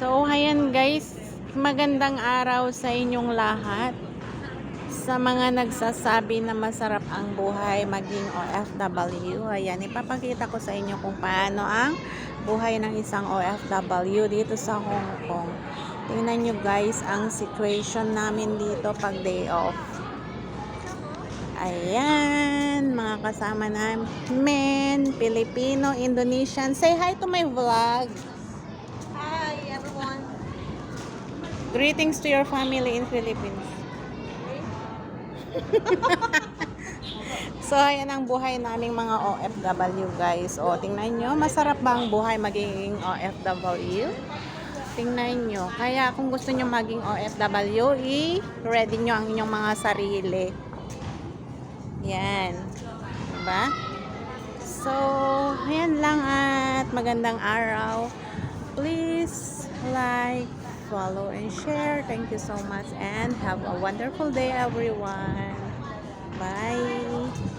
So, ayan guys, magandang araw sa inyong lahat. Sa mga nagsasabi na masarap ang buhay maging OFW, ayan, ipapakita ko sa inyo kung paano ang buhay ng isang OFW dito sa Hong Kong. Tingnan nyo guys, ang situation namin dito pag day off. Ayan, mga kasama namin, Filipino, Indonesian. Say hi to my vlog. Hi everyone. Greetings to your family in Philippines. So, ayan ang buhay naming mga OFW guys. O, tingnan nyo, masarap ba ang buhay magiging OFW? Tingnan nyo. Kaya kung gusto nyo maging OFW, i-ready nyo ang inyong mga sarili. Yan. Diba? So, ayan lang at magandang araw. Please like, follow, and share. Thank you so much and have a wonderful day everyone. Bye!